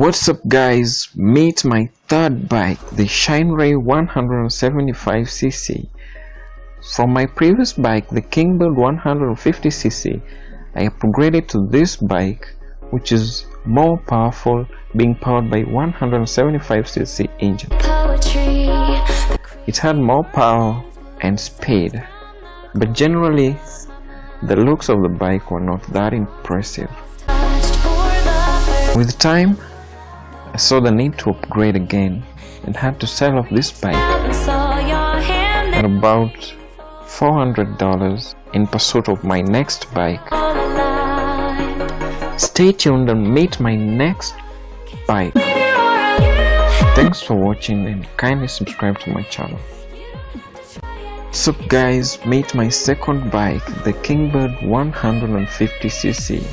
What's up guys, meet my third bike, the Shineray 175cc. From my previous bike, the Kingbird 150cc, I upgraded to this bike which is more powerful, being powered by 175cc engine. It had more power and speed, but generally the looks of the bike were not that impressive. With time, I saw the need to upgrade again and had to sell off this bike at about $400 in pursuit of my next bike. Stay tuned and meet my next bike. Thanks for watching and kindly subscribe to my channel. What's up guys, meet my second bike, the Kingbird 150cc.